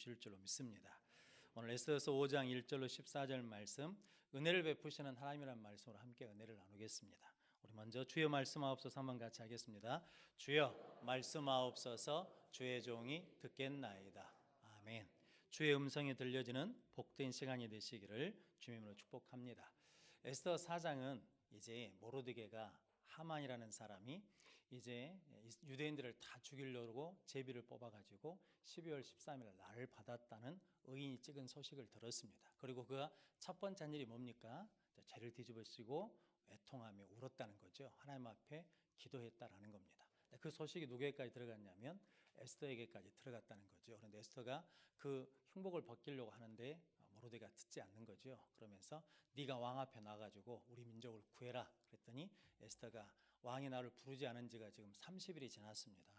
주실 줄로 믿습니다. 오늘 에스더서 5장 1절로 14절 말씀, 은혜를 베푸시는 하나님이라는 말씀으로 함께 은혜를 나누겠습니다. 우리 먼저 주여 말씀하옵소서 한번 같이 하겠습니다. 주여 말씀하옵소서, 주의 종이 듣겠나이다. 아멘. 주의 음성이 들려지는 복된 시간이 되시기를 주님으로 축복합니다. 에스더 4장은 이제 모르드게가 하만이라는 사람이 이제 유대인들을 다 죽이려고 제비를 뽑아가지고 12월 13일 날을 받았다는 의인이 찍은 소식을 들었습니다. 그리고 그가 첫 번째 한 일이 뭡니까? 죄를 뒤집어쓰고 애통하며 울었다는 거죠. 하나님 앞에 기도했다라는 겁니다. 그 소식이 누구에게까지 들어갔냐면 에스더에게까지 들어갔다는 거죠. 그런데 에스더가 그 흉복을 벗기려고 하는데 모르드게가 듣지 않는 거죠. 그러면서 네가 왕 앞에 나가지고 우리 민족을 구해라 그랬더니 에스더가 왕이 나를 부르지 않은 지가 지금 30일이 지났습니다.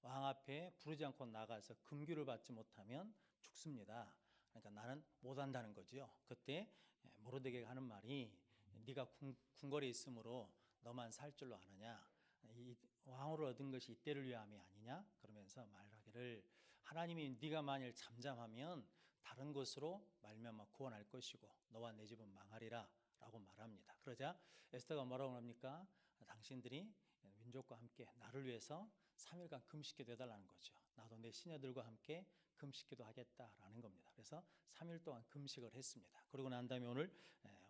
왕 앞에 부르지 않고 나가서 금규를 받지 못하면 죽습니다. 그러니까 나는 못한다는 거죠. 그때 모르드게가 하는 말이 네가 궁궐에 있으므로 너만 살 줄로 아느냐, 이 왕으로 얻은 것이 이때를 위함이 아니냐 그러면서 말하기를 하나님이 네가 만일 잠잠하면 다른 것으로 말미암아 구원할 것이고 너와 내 집은 망하리라 라고 말합니다. 그러자 에스더가 뭐라고 합니까? 당신들이 민족과 함께 나를 위해서 3일간 금식기도 해달라는 거죠. 나도 내 시녀들과 함께 금식기도 하겠다라는 겁니다. 그래서 3일 동안 금식을 했습니다. 그러고 난 다음에 오늘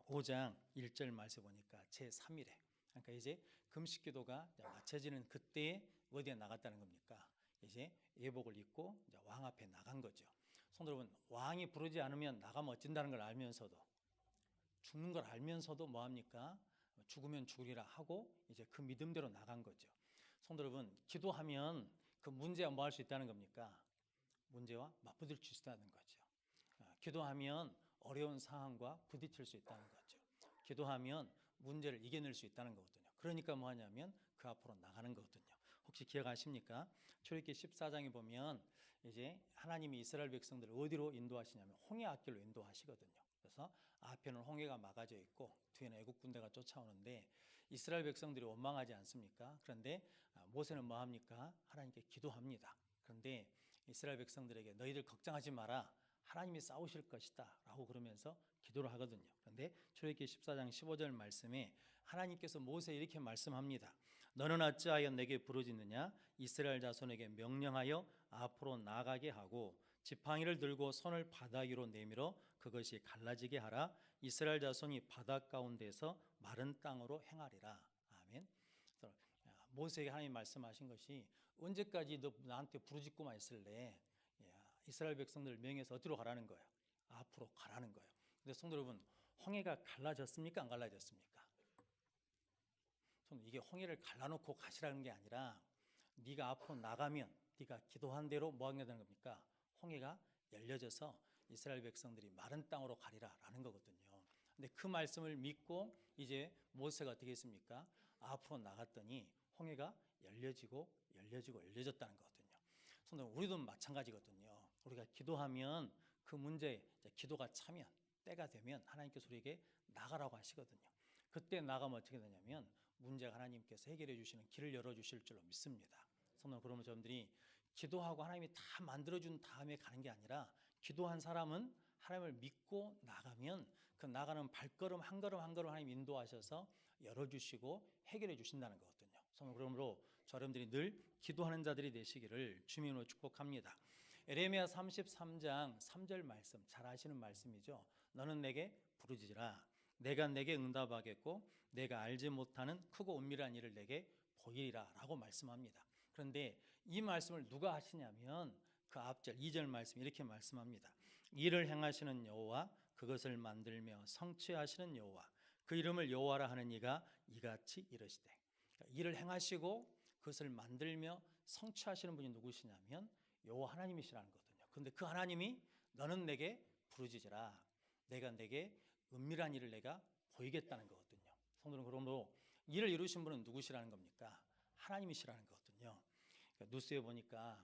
5장 1절 말씀 보니까 제3일에, 그러니까 이제 금식기도가 마쳐지는 그때에 어디에 나갔다는 겁니까? 이제 예복을 입고 이제 왕 앞에 나간 거죠. 성도 여러분, 왕이 부르지 않으면 나가면 어쩐다는 걸 알면서도, 죽는 걸 알면서도 뭐합니까? 죽으면 죽으리라 하고 이제 그 믿음대로 나간 거죠. 성도 여러분, 기도하면 그 문제와 뭐 할 수 있다는 겁니까? 문제와 맞부딪힐 수 있다는 거죠. 기도하면 어려운 상황과 부딪힐 수 있다는 거죠. 기도하면 문제를 이겨낼 수 있다는 거거든요. 그러니까 뭐 하냐면 그 앞으로 나가는 거거든요. 혹시 기억하십니까? 출애굽기 14장에 보면 이제 하나님이 이스라엘 백성들을 어디로 인도하시냐면 홍해 앞길로 인도하시거든요. 그래서 앞에는 홍해가 막아져 있고 뒤에는 애국 군대가 쫓아오는데 이스라엘 백성들이 원망하지 않습니까? 그런데 모세는 뭐 합니까? 하나님께 기도합니다. 그런데 이스라엘 백성들에게 너희들 걱정하지 마라, 하나님이 싸우실 것이다 라고 그러면서 기도를 하거든요. 그런데 출애굽기 14장 15절 말씀에 하나님께서 모세에 이렇게 말씀합니다. 너는 어찌하여 내게 부르짖느냐? 이스라엘 자손에게 명령하여 앞으로 나가게 하고 지팡이를 들고 손을 바다 위로 내밀어 그것이 갈라지게 하라. 이스라엘 자손이 바다 가운데서 마른 땅으로 행하리라. 아멘. 모세에게 하나님 말씀하신 것이 언제까지 너 나한테 부르짖고만 있을래? 이스라엘 백성들을 명해서 어디로 가라는 거예요? 앞으로 가라는 거예요. 근데 성도 여러분, 홍해가 갈라졌습니까? 안 갈라졌습니까? 이게 홍해를 갈라놓고 가시라는 게 아니라 네가 앞으로 나가면 네가 기도한 대로 뭐 하게 되는 겁니까? 홍해가 열려져서 이스라엘 백성들이 마른 땅으로 가리라라는 거거든요. 근데 그 말씀을 믿고 이제 모세가 어떻게 했습니까? 앞으로 나갔더니 홍해가 열려졌다는 거거든요. 성도 우리도 마찬가지거든요. 우리가 기도하면 그 문제에 기도가 차면 때가 되면 하나님께서 우리에게 나가라고 하시거든요. 그때 나가면 어떻게 되냐면 문제가 하나님께서 해결해 주시는 길을 열어주실 줄로 믿습니다. 성도 그러면 여러분들이 기도하고 하나님이 다 만들어준 다음에 가는 게 아니라 기도한 사람은 하나님을 믿고 나가면 그 나가는 발걸음 한 걸음 한 걸음 하나님 인도하셔서 열어주시고 해결해 주신다는 거거든요. 그러므로 여러분들이 늘 기도하는 자들이 되시기를 주님으로 축복합니다. 에레미야 33장 3절 말씀 잘 아시는 말씀이죠. 너는 내게 부르짖으라. 내가 내게 응답하겠고 내가 알지 못하는 크고 은밀한 일을 내게 보이리라 라고 말씀합니다. 그런데 이 말씀을 누가 하시냐면 그 앞절 2절 말씀 이렇게 말씀합니다. 이를 행하시는 여호와, 그것을 만들며 성취하시는 여호와, 그 이름을 여호와라 하는 이가 이같이 이르시되. 그러니까 이를 행하시고 그것을 만들며 성취하시는 분이 누구시냐면 여호와 하나님이시라는 거거든요. 그런데 그 하나님이 너는 내게 부르짖으라, 내가 내게 은밀한 일을 내가 보이겠다는 거거든요. 성도는 그러므로 이를 이루신 분은 누구시라는 겁니까? 하나님이시라는 거거든요. 그러니까 뉴스에 보니까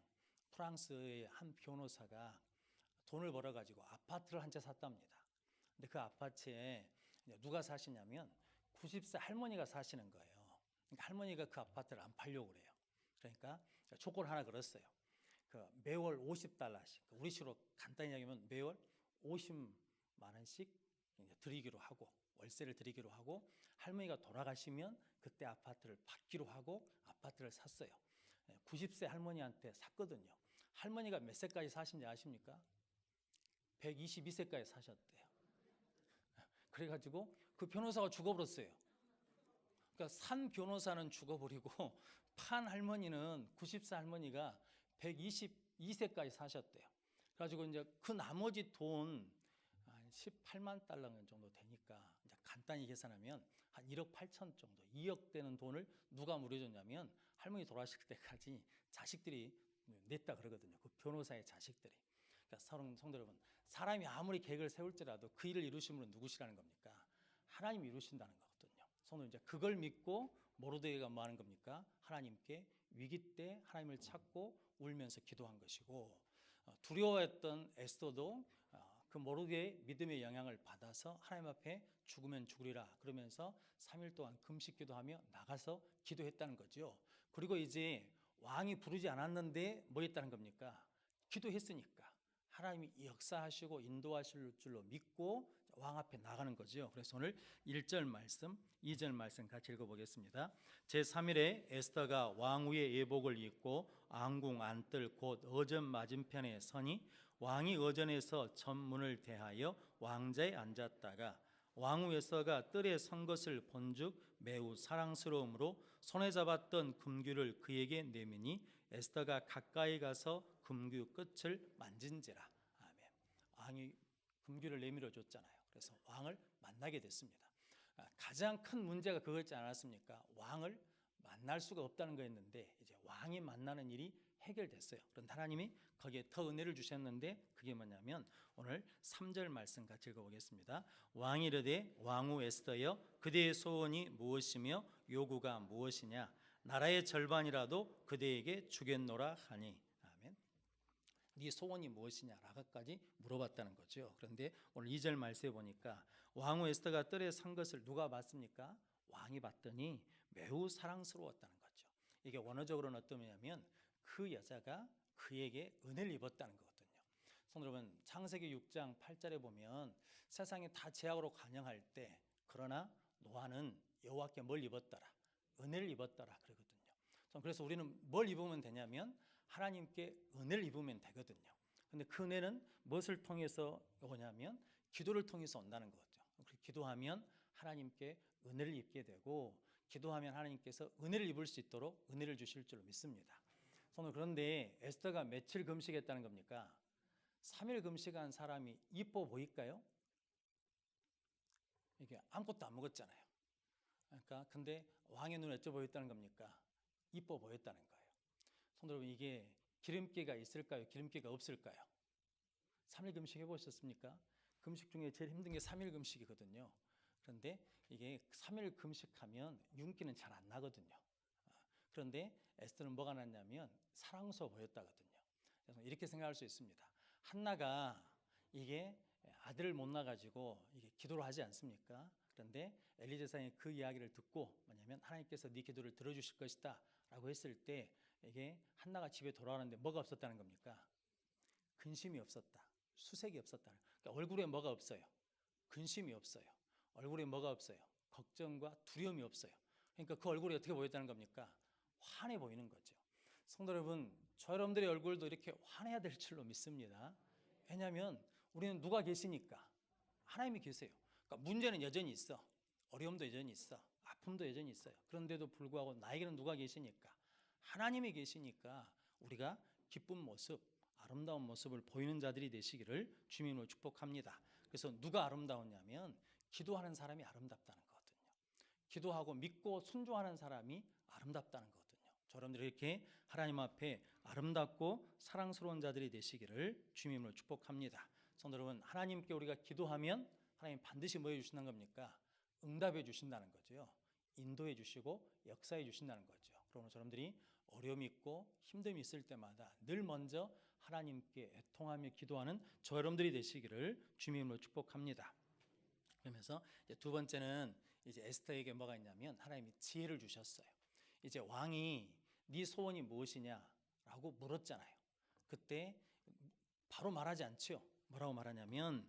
프랑스의 한 변호사가 돈을 벌어가지고 아파트를 한 채 샀답니다. 근데 그 아파트에 누가 사시냐면 90세 할머니가 사시는 거예요. 그러니까 할머니가 그 아파트를 안 팔려고 그래요. 그러니까 조건을 하나 걸었어요. 매월 50달러씩, 우리식으로 간단히 얘기하면 매월 50만 원씩 드리기로 하고, 월세를 드리기로 하고, 할머니가 돌아가시면 그때 아파트를 받기로 하고 아파트를 샀어요. 90세 할머니한테 샀거든요. 할머니가 몇 세까지 사신지 아십니까? 122세까지 사셨대요. 그래가지고 그 변호사가 죽어버렸어요. 그러니까 산 변호사는 죽어버리고 판 할머니는, 90세 할머니가 122세까지 사셨대요. 그래가지고 이제 그 나머지 돈 한 18만 달러 정도 되니까 이제 간단히 계산하면 한 1억 8천 정도, 2억 되는 돈을 누가 물어줬냐면 할머니 돌아가실 때까지 자식들이 냈다 그러거든요. 그 변호사의 자식들이. 그러니까 성도 여러분, 사람이 아무리 계획을 세울지라도 그 일을 이루신 분은 누구시라는 겁니까? 하나님이 이루신다는 거거든요. 성도 이제 그걸 믿고 모르드게가 뭐 하는 겁니까? 하나님께 위기 때 하나님을 찾고 울면서 기도한 것이고, 두려워했던 에스더도 그 모르드게의 믿음의 영향을 받아서 하나님 앞에 죽으면 죽으리라 그러면서 3일 동안 금식 기도하며 나가서 기도했다는 거죠. 그리고 이제 왕이 부르지 않았는데 뭐 했다는 겁니까? 기도했으니까 하나님이 역사하시고 인도하실 줄로 믿고 왕 앞에 나가는 거죠. 그래서 오늘 1절 말씀, 2절 말씀 같이 읽어보겠습니다. 제3일에 에스더가 왕후의 예복을 입고 왕궁 안뜰 곧 어전 맞은편에 서니 왕이 어전에서 전문을 대하여 왕자에 앉았다가 왕후 에스더가 뜰에 선 것을 본즉 매우 사랑스러움으로 손에 잡았던 금규를 그에게 내미니 에스더가 가까이 가서 금규 끝을 만진지라. 아멘. 왕이 금규를 내밀어 줬잖아요. 그래서 왕을 만나게 됐습니다. 가장 큰 문제가 그거였지 않았습니까? 왕을 만날 수가 없다는 거였는데 이제 왕이 만나는 일이 해결됐어요. 그런데 하나님이 거기에 더 은혜를 주셨는데 그게 뭐냐면 오늘 3절 말씀 같이 읽어보겠습니다. 왕이 이르되 왕후 에스더여 그대의 소원이 무엇이며 요구가 무엇이냐? 나라의 절반이라도 그대에게 주겠노라 하니. 아멘. 네 소원이 무엇이냐라고까지 물어봤다는 거죠. 그런데 오늘 2절 말씀에 보니까 왕후 에스더가 뜰에 선 것을 누가 봤습니까? 왕이 봤더니 매우 사랑스러웠다는 거죠. 이게 원어적으로는 어떤 의미냐면 그 여자가 그에게 은혜를 입었다는 거거든요. 성도 여러분, 창세기 6장 8절에 보면 세상에 다 제약으로 관영할 때 그러나 노아는 여호와께 뭘 입었더라? 은혜를 입었더라 그러거든요. 그래서 우리는 뭘 입으면 되냐면 하나님께 은혜를 입으면 되거든요. 근데 그 은혜는 무엇을 통해서 오냐면 기도를 통해서 온다는 거죠. 기도하면 하나님께 은혜를 입게 되고 기도하면 하나님께서 은혜를 입을 수 있도록 은혜를 주실 줄 믿습니다. 그런데 에스더가 며칠 금식했다는 겁니까? 3일 금식한 사람이 이뻐 보일까요? 이게 아무것도 안 먹었잖아요. 그러니까 근데 왕의 눈에 어쩌 보였다는 겁니까? 이뻐 보였다는 거예요. 성도 여러분, 이게 기름기가 있을까요? 기름기가 없을까요? 3일 금식 해보셨습니까? 금식 중에 제일 힘든 게 3일 금식이거든요. 그런데 이게 3일 금식하면 윤기는 잘 안 나거든요. 그런데 에스더는 뭐가 났냐면 사랑스러워 보였다거든요. 그래서 이렇게 생각할 수 있습니다. 한나가 이게 아들을 못 낳아가지고 이게 기도를 하지 않습니까? 그런데 엘리 제사장이 그 이야기를 듣고 뭐냐면 하나님께서 네 기도를 들어주실 것이다 라고 했을 때 이게 한나가 집에 돌아오는데 뭐가 없었다는 겁니까? 근심이 없었다. 수색이 없었다. 그러니까 얼굴에 뭐가 없어요? 근심이 없어요. 얼굴에 뭐가 없어요? 걱정과 두려움이 없어요. 그러니까 그 얼굴이 어떻게 보였다는 겁니까? 환해 보이는 거죠. 성도 여러분, 저 여러분들의 얼굴도 이렇게 환해야 될 줄로 믿습니다. 왜냐하면 우리는 누가 계시니까? 하나님이 계세요. 그러니까 문제는 여전히 있어. 어려움도 여전히 있어. 아픔도 여전히 있어요. 그런데도 불구하고 나에게는 누가 계시니까? 하나님이 계시니까 우리가 기쁜 모습, 아름다운 모습을 보이는 자들이 되시기를 주님으로 축복합니다. 그래서 누가 아름다웠냐면 기도하는 사람이 아름답다는 거거든요. 기도하고 믿고 순종하는 사람이 아름답다는 거거든요. 여러분들이 이렇게 하나님 앞에 아름답고 사랑스러운 자들이 되시기를 주님으로 축복합니다. 성도 여러분, 하나님께 우리가 기도하면 하나님 반드시 뭐 해주신다는 겁니까? 응답해 주신다는 거죠. 인도해 주시고 역사해 주신다는 거죠. 그러므로 여러분들이 어려움이 있고 힘듦이 있을 때마다 늘 먼저 하나님께 애통하며 기도하는 저 여러분들이 되시기를 주님으로 축복합니다. 그러면서 이제 두 번째는 이제 에스더에게 뭐가 있냐면 하나님이 지혜를 주셨어요. 이제 왕이 네 소원이 무엇이냐라고 물었잖아요. 그때 바로 말하지 않죠. 뭐라고 말하냐면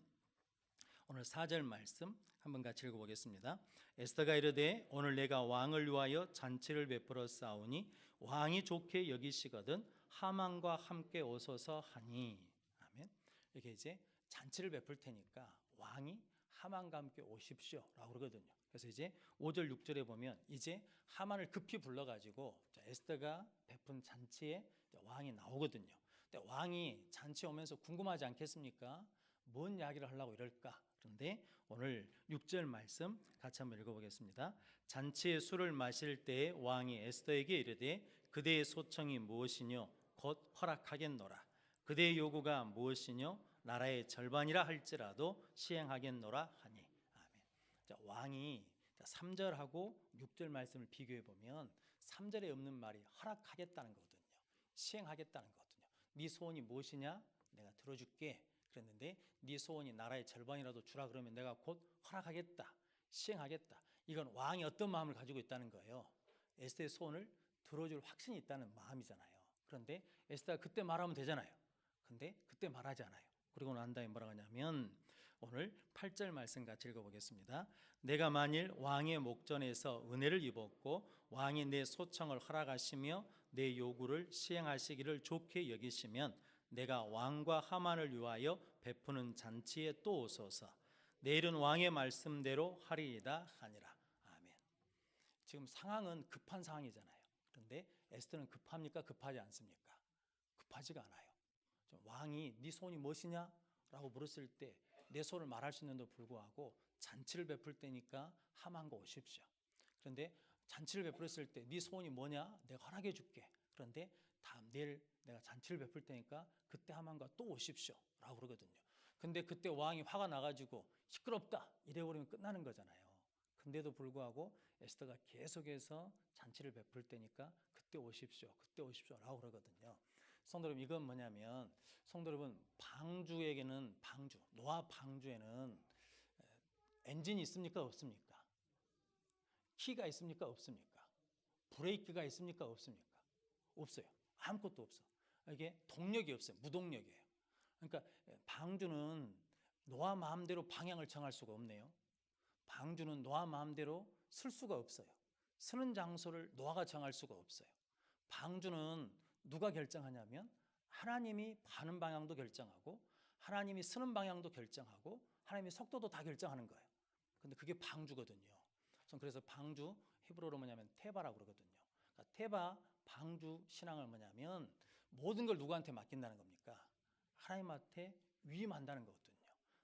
오늘 4절 말씀 한번 같이 읽어보겠습니다. 에스더가 이르되 오늘 내가 왕을 위하여 잔치를 베풀어 싸우니 왕이 좋게 여기시거든 하만과 함께 오소서 하니. 아멘. 이렇게 이제 잔치를 베풀 테니까 왕이 하만과 함께 오십시오라고 그러거든요. 그래서 이제 5절 6절에 보면 이제 하만을 급히 불러가지고 에스더가 베푼 잔치에 왕이 나오거든요. 근데 왕이 잔치 오면서 궁금하지 않겠습니까? 뭔 이야기를 하려고 이럴까? 그런데 오늘 6절 말씀 같이 한번 읽어보겠습니다. 잔치에 술을 마실 때에 왕이 에스더에게 이르되 그대의 소청이 무엇이뇨? 곧 허락하겠노라. 그대의 요구가 무엇이뇨? 나라의 절반이라 할지라도 시행하겠노라 하니. 아멘. 자, 왕이 3절하고 6절 말씀을 비교해 보면 3절에 없는 말이 허락하겠다는 거거든요. 시행하겠다는 거거든요. 네 소원이 무엇이냐? 내가 들어줄게. 그랬는데 네 소원이 나라의 절반이라도 주라 그러면 내가 곧 허락하겠다. 시행하겠다. 이건 왕이 어떤 마음을 가지고 있다는 거예요. 에스더의 소원을 들어줄 확신이 있다는 마음이잖아요. 그런데 에스더가 그때 말하면 되잖아요. 근데 그때 말하지 않아요. 그리고 난 다음에 뭐라고 하냐면 오늘 8절 말씀 같이 읽어보겠습니다. 내가 만일 왕의 목전에서 은혜를 입었고 왕이 내 소청을 허락하시며 내 요구를 시행하시기를 좋게 여기시면 내가 왕과 하만을 위하여 베푸는 잔치에 또 오소서. 내일은 왕의 말씀대로 하리이다 하니라. 아멘. 지금 상황은 급한 상황이잖아요. 그런데 에스더는 급합니까? 급하지 않습니까? 급하지가 않아요. 왕이 네 소원이 무엇이냐? 라고 물었을 때 내 소원을 말할 수 있는데도 불구하고 잔치를 베풀 때니까 하만과 오십시오. 그런데 잔치를 베풀었을 때 네 소원이 뭐냐? 내가 허락해 줄게. 그런데 내일 내가 잔치를 베풀 때니까 그때 하만과 또 오십시오 라고 그러거든요. 근데 그때 왕이 화가 나가지고 시끄럽다 이래버리면 끝나는 거잖아요. 근데도 불구하고 에스더가 계속해서 잔치를 베풀 때니까 그때 오십시오 라고 그러거든요. 성도 여러분, 이건 뭐냐면 성도 여러분, 방주에게는 노아 방주에는 엔진이 있습니까? 없습니까? 키가 있습니까? 없습니까? 브레이크가 있습니까? 없습니까? 없어요. 아무것도 없어. 이게 동력이 없어요. 무동력이에요. 그러니까 방주는 노아 마음대로 방향을 정할 수가 없네요. 방주는 노아 마음대로 쓸 수가 없어요. 쓰는 장소를 노아가 정할 수가 없어요. 방주는 누가 결정하냐면 하나님이 가는 방향도 결정하고 하나님이 쓰는 방향도 결정하고 하나님의 속도도 다 결정하는 거예요. 근데 그게 방주거든요. 그래서 방주 히브리어로 뭐냐면 테바라고 그러거든요. 그러니까 테바 방주 신앙을 뭐냐면 모든 걸 누구한테 맡긴다는 겁니까? 하나님한테 위임한다는 거거든요.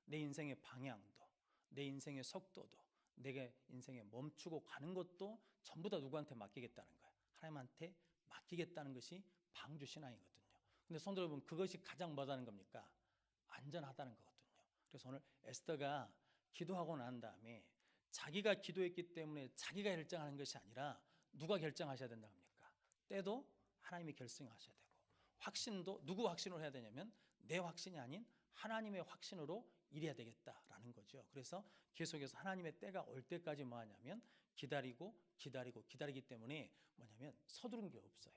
내 인생의 방향도, 내 인생의 속도도, 내 인생에 멈추고 가는 것도 전부 다 누구한테 맡기겠다는 거예요. 하나님한테 맡기겠다는 것이 방주 신앙이거든요. 근데 성도 여러분, 그것이 가장 뭐다는 겁니까? 안전하다는 거거든요. 그래서 오늘 에스더가 기도하고 난 다음에 자기가 기도했기 때문에 자기가 결정하는 것이 아니라 누가 결정하셔야 된다는 겁니까? 때도 하나님이 결정하셔야 되고, 확신도 누구 확신으로 해야 되냐면 내 확신이 아닌 하나님의 확신으로 일해야 되겠다라는 거죠. 그래서 계속해서 하나님의 때가 올 때까지 뭐 하냐면 기다리기 때문에 뭐냐면 서두른 게 없어요.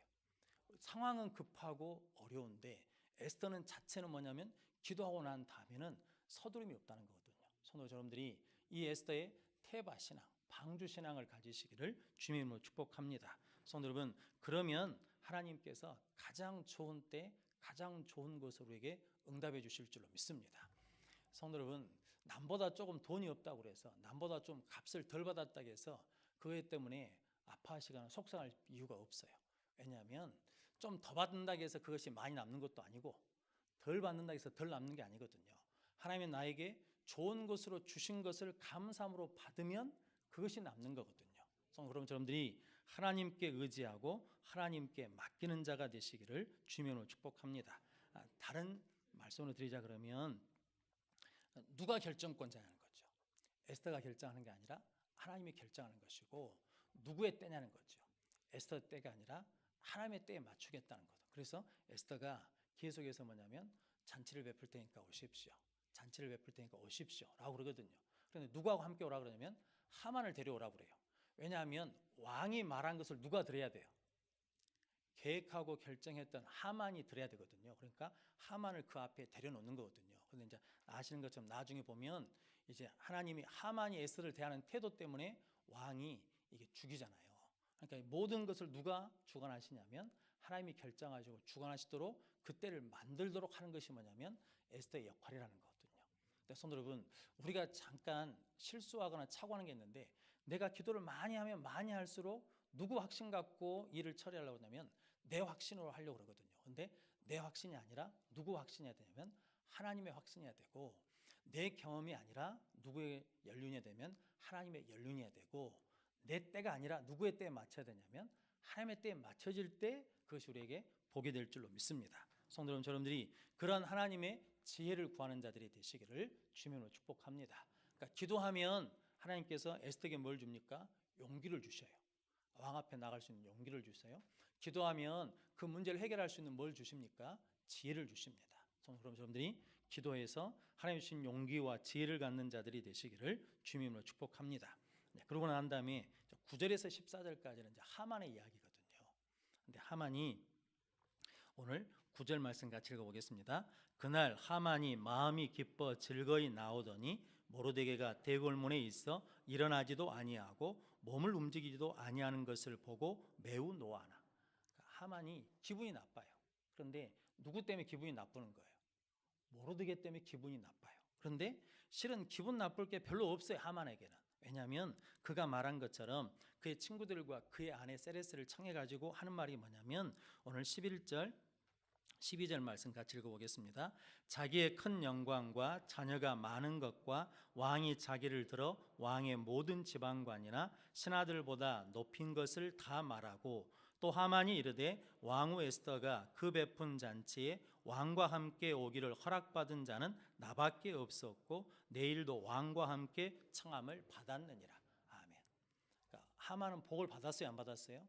상황은 급하고 어려운데 에스더는 자체는 뭐냐면 기도하고 난 다음에는 서두름이 없다는 거거든요. 성도 여러분들이 이 에스더의 테바 신앙, 방주 신앙을 가지시기를 주님으로 축복합니다. 성도 여러분, 그러면 하나님께서 가장 좋은 때 가장 좋은 것으로 우리에게 응답해 주실 줄로 믿습니다. 성도 여러분, 남보다 조금 돈이 없다고 그래서 남보다 좀 값을 덜 받았다고 해서 그것 때문에 아파하시거나 속상할 이유가 없어요. 왜냐하면 좀 더 받는다고 해서 그것이 많이 남는 것도 아니고 덜 받는다고 해서 덜 남는 게 아니거든요. 하나님이 나에게 좋은 것으로 주신 것을 감사함으로 받으면 그것이 남는 거거든요. 그럼 여러분들이 하나님께 의지하고 하나님께 맡기는 자가 되시기를 주님으로 축복합니다. 다른 말씀으로 드리자 그러면 누가 결정권자냐는 거죠. 에스더가 결정하는 게 아니라 하나님이 결정하는 것이고, 누구의 때냐는 거죠. 에스더 때가 아니라 하나님의 때에 맞추겠다는 거죠. 그래서 에스더가 계속해서 뭐냐면 잔치를 베풀 테니까 오십시오. 잔치를 베풀 테니까 오십시오 라고 그러거든요. 그런데 누구하고 함께 오라 그러냐면 하만을 데려오라 그래요. 왜냐하면 왕이 말한 것을 누가 들어야 돼요? 계획하고 결정했던 하만이 들어야 되거든요. 그러니까 하만을 그 앞에 데려놓는 거거든요. 그런데 이제 아시는 것처럼 나중에 보면 이제 하나님이 하만이 에스더를 대하는 태도 때문에 왕이 이게 죽이잖아요. 그러니까 모든 것을 누가 주관하시냐면 하나님이 결정하시고 주관하시도록 그때를 만들도록 하는 것이 뭐냐면 에스더의 역할이라는 거거든요. 성도 여러분, 우리가 잠깐 실수하거나 착오하는 게 있는데 내가 기도를 많이 하면 많이 할수록 누구 확신 갖고 일을 처리하려고 하냐면 내 확신으로 하려고 그러거든요. 근데 내 확신이 아니라 누구 확신이어야 되냐면 하나님의 확신이어야 되고, 내 경험이 아니라 누구의 연륜이 되면 하나님의 연륜이어야 되고, 내 때가 아니라 누구의 때에 맞춰야 되냐면 하나님의 때에 맞춰질 때 그것이 우리에게 복이 될 줄로 믿습니다. 성도 여러분, 여러분들이 그런 하나님의 지혜를 구하는 자들이 되시기를 주님으로 축복합니다. 그러니까 기도하면 하나님께서 에스더에게 뭘 줍니까? 용기를 주셔요. 왕 앞에 나갈 수 있는 용기를 주세요. 기도하면 그 문제를 해결할 수 있는 뭘 주십니까? 지혜를 주십니다. 그럼 여러분들이 기도해서 하나님 주신 용기와 지혜를 갖는 자들이 되시기를 주님으로 축복합니다. 그러고 난 다음에 9절에서 14절까지는 이제 하만의 이야기거든요. 근데 하만이 오늘 9절 말씀 같이 읽어보겠습니다. 그날 하만이 마음이 기뻐 즐거이 나오더니 모르드게가 대궐문에 있어 일어나지도 아니하고 몸을 움직이지도 아니하는 것을 보고 매우 노하나. 하만이 기분이 나빠요. 그런데 누구 때문에 기분이 나쁘는 거예요? 모르드게 때문에 기분이 나빠요. 그런데 실은 기분 나쁠 게 별로 없어요, 하만에게는. 왜냐하면 그가 말한 것처럼 그의 친구들과 그의 아내 세레스를 청해가지고 하는 말이 뭐냐면 오늘 11절 12절 말씀 같이 읽어보겠습니다. 자기의 큰 영광과 자녀가 많은 것과 왕이 자기를 들어 왕의 모든 지방관이나 신하들보다 높인 것을 다 말하고, 또 하만이 이르되 왕후 에스더가 그 베푼 잔치에 왕과 함께 오기를 허락받은 자는 나밖에 없었고 내일도 왕과 함께 청함을 받았느니라. 아멘. 그러니까 하만은 복을 받았어요, 안 받았어요?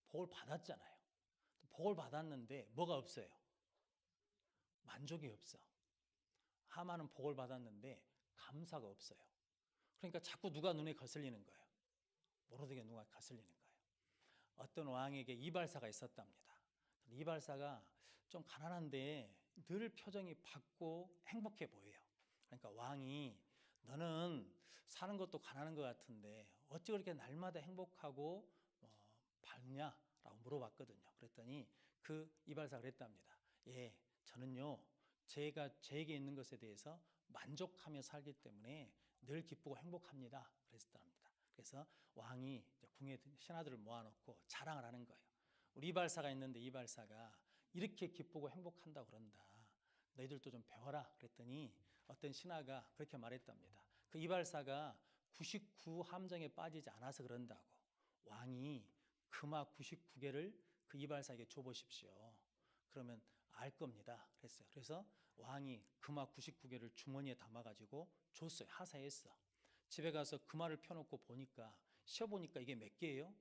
복을 받았잖아요. 복을 받았는데 뭐가 없어요? 만족이 없어. 하만은 복을 받았는데 감사가 없어요. 그러니까 자꾸 누가 눈에 거슬리는 거예요? 모르드게 누가 거슬리는 거예요. 어떤 왕에게 이발사가 있었답니다. 이발사가 좀 가난한데 늘 표정이 밝고 행복해 보여요. 그러니까 왕이 너는 사는 것도 가난한 것 같은데 어찌 그렇게 날마다 행복하고 밝냐? 라고 물어봤거든요. 그랬더니 그 이발사가 그랬답니다. 예, 저는요 제게 있는 것에 대해서 만족하며 살기 때문에 늘 기쁘고 행복합니다. 그랬답니다. 그래서 왕이 궁의 신하들을 모아놓고 자랑을 하는 거예요. 우리 이발사가 있는데 이발사가 이렇게 기쁘고 행복한다고 그런다. 너희들도 좀 배워라. 그랬더니 어떤 신하가 그렇게 말했답니다. 그 이발사가 99 함정에 빠지지 않아서 그런다고. 왕이 금화 99개를 그 이발사에게 줘보십시오. 그러면 알 겁니다. 그랬어요. 그래서 왕이 금화 99개를 주머니에 담아가지고 줬어요. 하사했어. 집에 가서 금화를 펴놓고 보니까 쉬어보니까 이게 몇 개예요?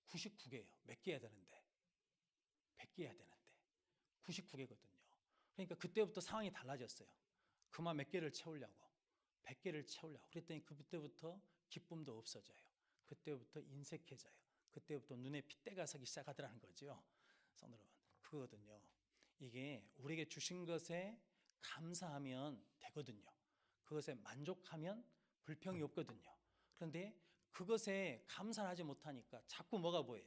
99개예요. 몇 개 해야 되는데? 100개 해야 되는데 99개거든요. 그러니까 그때부터 상황이 달라졌어요. 금화 몇 개를 채우려고 100개를 채우려고 그랬더니 그때부터 기쁨도 없어져요. 그때부터 인색해져요. 그때부터 눈에 핏대가 서기 시작하더라는 거죠. 성도 여러분, 그거거든요. 이게 우리에게 주신 것에 감사하면 되거든요. 그것에 만족하면 불평이 없거든요. 그런데 그것에 감사를 하지 못하니까 자꾸 뭐가 보여요?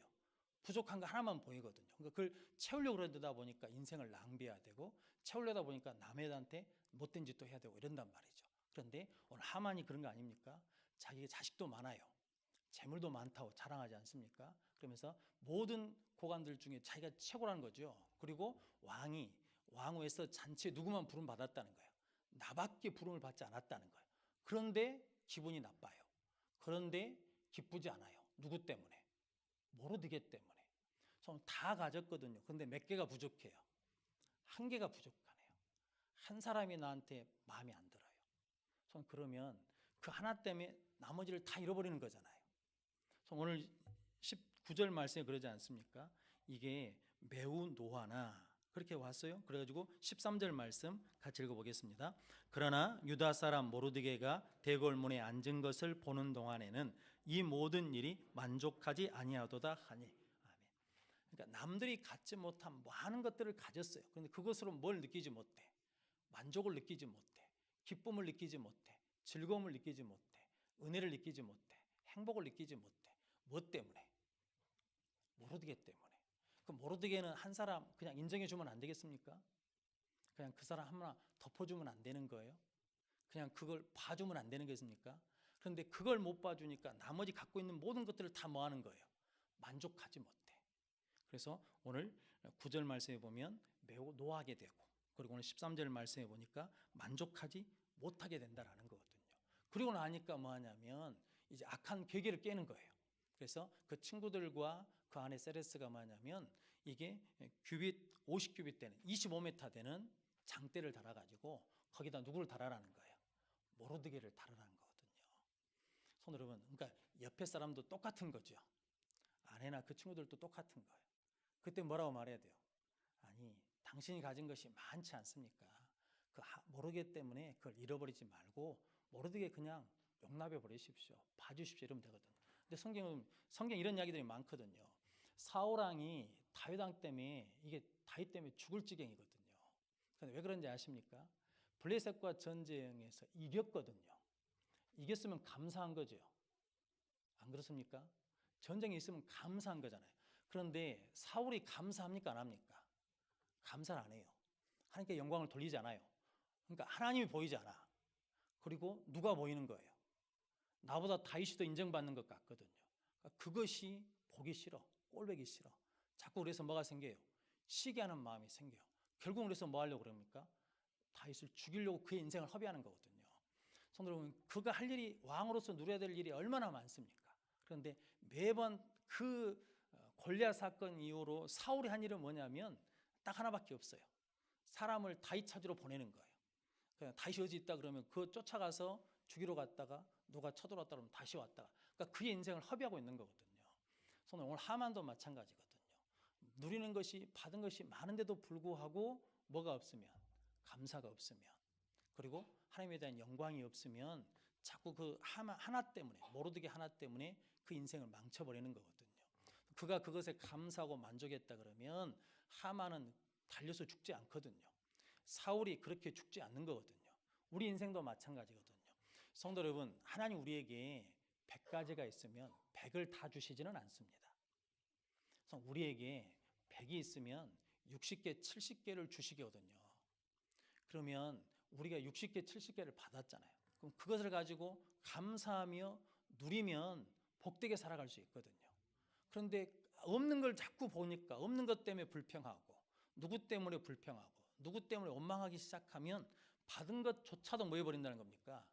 부족한 거 하나만 보이거든요. 그러니까 그걸 채우려고 그러다 보니까 인생을 낭비해야 되고, 채우려다 보니까 남한테 못된 짓도 해야 되고 이런단 말이죠. 그런데 오늘 하만이 그런 거 아닙니까? 자기의 자식도 많아요. 재물도 많다고 자랑하지 않습니까? 그러면서 모든 고관들 중에 자기가 최고라는 거죠. 그리고 왕후에서 잔치에 누구만 부름 받았다는 거예요. 나밖에 부름을 받지 않았다는 거예요. 그런데 기분이 나빠요. 그런데 기쁘지 않아요. 누구 때문에? 모르드게 때문에. 저는 다 가졌거든요. 그런데 몇 개가 부족해요. 한 개가 부족하네요. 한 사람이 나한테 마음에 안 들어요. 저는 그러면 그 하나 때문에 나머지를 다 잃어버리는 거잖아요. 오늘 19절 말씀에 그러지 않습니까? 이게 매우 노하나 그렇게 왔어요. 그래가지고 13절 말씀 같이 읽어보겠습니다. 그러나 유다 사람 모르드게가 대궐문에 앉은 것을 보는 동안에는 이 모든 일이 만족하지 아니하도다 하니. 아멘. 그러니까 남들이 갖지 못한 많은 것들을 가졌어요. 그런데 그것으로 뭘 느끼지 못해? 만족을 느끼지 못해. 기쁨을 느끼지 못해. 즐거움을 느끼지 못해. 은혜를 느끼지 못해. 행복을 느끼지 못해. 무엇 때문에? 모르드게 때문에. 그 모르드게는 한 사람 그냥 인정해 주면 안 되겠습니까? 그냥 그 사람 하나 덮어주면 안 되는 거예요? 그냥 그걸 봐주면 안 되는 거겠습니까? 그런데 그걸 못 봐주니까 나머지 갖고 있는 모든 것들을 다 뭐 하는 거예요? 만족하지 못해. 그래서 오늘 9절 말씀에 보면 매우 노하게 되고, 그리고 오늘 13절 말씀에 보니까 만족하지 못하게 된다라는 거거든요. 그리고 나니까 뭐 하냐면 이제 악한 계계를 깨는 거예요. 그래서 그 친구들과 그 안에 세레스가 뭐냐면 이게 규빗 50규빗 되는 25m 되는 장대를 달아가지고 거기다 누구를 달아라는 거예요? 모르드게를 달아라는 거거든요. 손 여러분, 그러니까 옆에 사람도 똑같은 거죠. 아내나 그 친구들도 똑같은 거예요. 그때 뭐라고 말해야 돼요? 아니, 당신이 가진 것이 많지 않습니까? 그 모르게 때문에 그걸 잃어버리지 말고 모르게 그냥 용납해 버리십시오. 봐주십시오. 이러면 되거든요. 근데 성경 이런 이야기들이 많거든요. 사울 왕이 다윗 왕 때문에 이게 다윗 때문에 죽을 지경이거든요. 근데 왜 그런지 아십니까? 블레셋과 전쟁에서 이겼거든요. 이겼으면 감사한 거죠. 안 그렇습니까? 전쟁에 있으면 감사한 거잖아요. 그런데 사울이 감사합니까? 안 합니까? 감사를 안 해요. 하나님께 영광을 돌리지 않아요. 그러니까 하나님이 보이지 않아. 그리고 누가 보이는 거예요? 나보다 다윗이 더 인정받는 것 같거든요. 그러니까 그것이 보기 싫어. 꼴보기 싫어. 자꾸 그래서 뭐가 생겨요? 시기하는 마음이 생겨요. 결국 그래서 뭐 하려고 그럽니까? 다윗을 죽이려고 그의 인생을 허비하는 거거든요. 성도 여러분, 그가 할 일이, 왕으로서 누려야 될 일이 얼마나 많습니까? 그런데 매번 그 골리앗 사건 이후로 사울이 한 일은 뭐냐면 딱 하나밖에 없어요. 사람을 다윗 찾으러 보내는 거예요. 그냥 다윗이 어디 있다 그러면 그 쫓아가서 죽이러 갔다가 누가 쳐들어왔다 그러면 다시 왔다가, 그러니까 그의 인생을 허비하고 있는 거거든요. 오늘 하만도 마찬가지거든요. 누리는 것이, 받은 것이 많은데도 불구하고 뭐가 없으면, 감사가 없으면, 그리고 하나님에 대한 영광이 없으면 자꾸 그 하나 때문에, 모르드게 하나 때문에 그 인생을 망쳐버리는 거거든요. 그가 그것에 감사하고 만족했다 그러면 하만은 달려서 죽지 않거든요. 사울이 그렇게 죽지 않는 거거든요. 우리 인생도 마찬가지거든요. 성도 여러분, 하나님 우리에게 100가지가 있으면 100을 다 주시지는 않습니다. 우리에게 100이 있으면 60개, 70개를 주시거든요. 그러면 우리가 60개, 70개를 받았잖아요. 그럼 그것을 가지고 감사하며 누리면 복되게 살아갈 수 있거든요. 그런데 없는 걸 자꾸 보니까 없는 것 때문에 불평하고, 누구 때문에 불평하고, 누구 때문에 원망하기 시작하면 받은 것조차도 뭐 해버린다는 겁니까?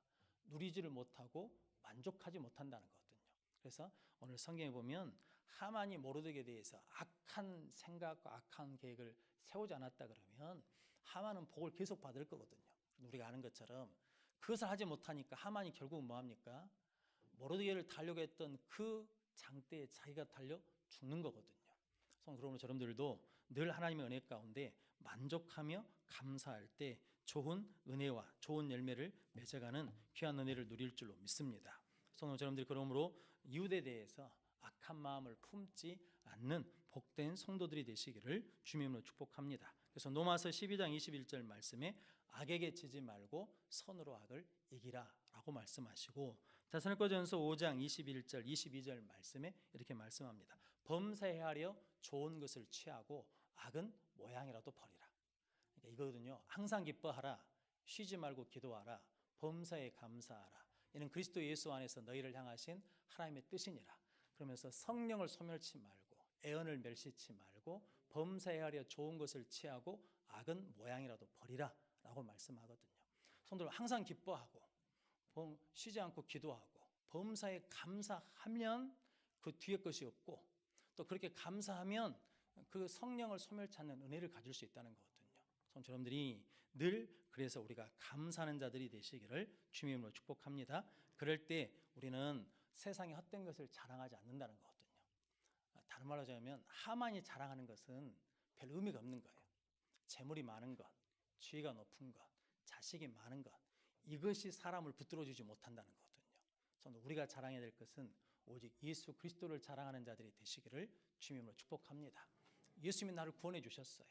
누리지를 못하고 만족하지 못한다는 거거든요. 그래서 오늘 성경에 보면 하만이 모르드게에 대해서 악한 생각과 악한 계획을 세우지 않았다 그러면 하만은 복을 계속 받을 거거든요. 우리가 아는 것처럼 그것을 하지 못하니까 하만이 결국은 뭐합니까? 모르드게를 달려고 했던 그 장대에 자기가 달려 죽는 거거든요. 그러므로 여러분들도 늘 하나님의 은혜 가운데 만족하며 감사할 때 좋은 은혜와 좋은 열매를 맺어가는 귀한 은혜를 누릴 줄로 믿습니다. 여러분들, 그러므로 이웃에 대해서 악한 마음을 품지 않는 복된 성도들이 되시기를 주님으로 축복합니다. 그래서 로마서 12장 21절 말씀에 악에게 지지 말고 선으로 악을 이기라 라고 말씀하시고, 데살로니가전서 5장 21절 22절 말씀에 이렇게 말씀합니다. 범사해하려 좋은 것을 취하고 악은 모양이라도 버리라. 그러니까 이거거든요. 항상 기뻐하라, 쉬지 말고 기도하라, 범사에 감사하라. 이는 그리스도 예수 안에서 너희를 향하신 하나님의 뜻이니라. 그러면서 성령을 소멸치 말고 애언을 멸시치 말고 범사해하려 좋은 것을 취하고 악은 모양이라도 버리라 라고 말씀하거든요. 성도들, 항상 기뻐하고 쉬지 않고 기도하고 범사에 감사하면 그 뒤에 것이 없고, 또 그렇게 감사하면 그 성령을 소멸치 않는 은혜를 가질 수 있다는 거거든요. 여러분들이 늘 그래서 우리가 감사하는 자들이 되시기를 주님의 이름으로 축복합니다. 그럴 때 우리는 세상의 헛된 것을 자랑하지 않는다는 거거든요. 다른 말로 하자면 하만이 자랑하는 것은 별 의미가 없는 거예요. 재물이 많은 것, 지위가 높은 것, 자식이 많은 것, 이것이 사람을 붙들어주지 못한다는 거거든요. 우리가 자랑해야 될 것은 오직 예수 그리스도를 자랑하는 자들이 되시기를 주님으로 축복합니다. 예수님이 나를 구원해 주셨어요.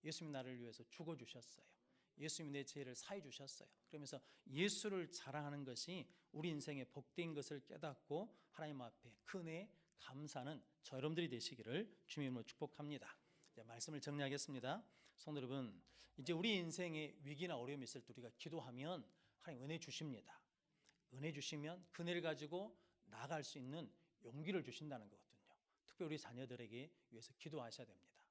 예수님이 나를 위해서 죽어 주셨어요. 예수님이 내 죄를 사해 주셨어요. 그러면서 예수를 자랑하는 것이 우리 인생의 복된 것을 깨닫고 하나님 앞에 큰 은혜 감사하는 저 여러분들이 되시기를 주님의 이름으로 축복합니다. 이제 말씀을 정리하겠습니다. 성도 여러분, 이제 우리 인생에 위기나 어려움이 있을 때 우리가 기도하면 하나님 은혜 주십니다. 은혜 주시면 그 은혜를 가지고 나아갈 수 있는 용기를 주신다는 거거든요. 특별히 우리 자녀들에게 위해서 기도하셔야 됩니다.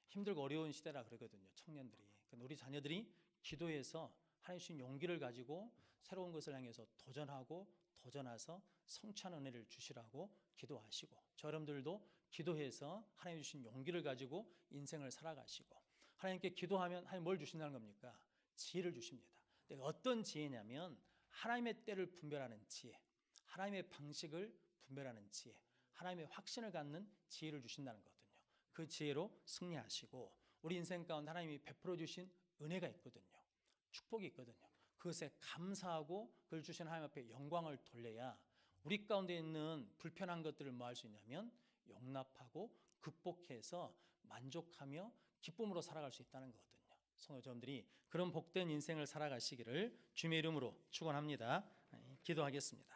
힘들고 어려운 시대라 그러거든요, 청년들이. 우리 자녀들이 기도해서 하나님 주신 용기를 가지고 새로운 것을 향해서 도전해서 성취하는 은혜를 주시라고 기도하시고, 저 여러분들도 기도해서 하나님 주신 용기를 가지고 인생을 살아가시고, 하나님께 기도하면 하나님 뭘 주신다는 겁니까? 지혜를 주십니다. 어떤 지혜냐면 하나님의 때를 분별하는 지혜, 하나님의 방식을 분별하는 지혜, 하나님의 확신을 갖는 지혜를 주신다는 거거든요. 그 지혜로 승리하시고, 우리 인생 가운데 하나님이 베풀어 주신 은혜가 있거든요. 축복이 있거든요. 그것에 감사하고 그걸 주신 하나님 앞에 영광을 돌려야 우리 가운데 있는 불편한 것들을 뭐 할 수 있냐면 용납하고 극복해서 만족하며 기쁨으로 살아갈 수 있다는 거거든요. 성도 여러분들이 그런 복된 인생을 살아가시기를 주님의 이름으로 축원합니다. 기도하겠습니다.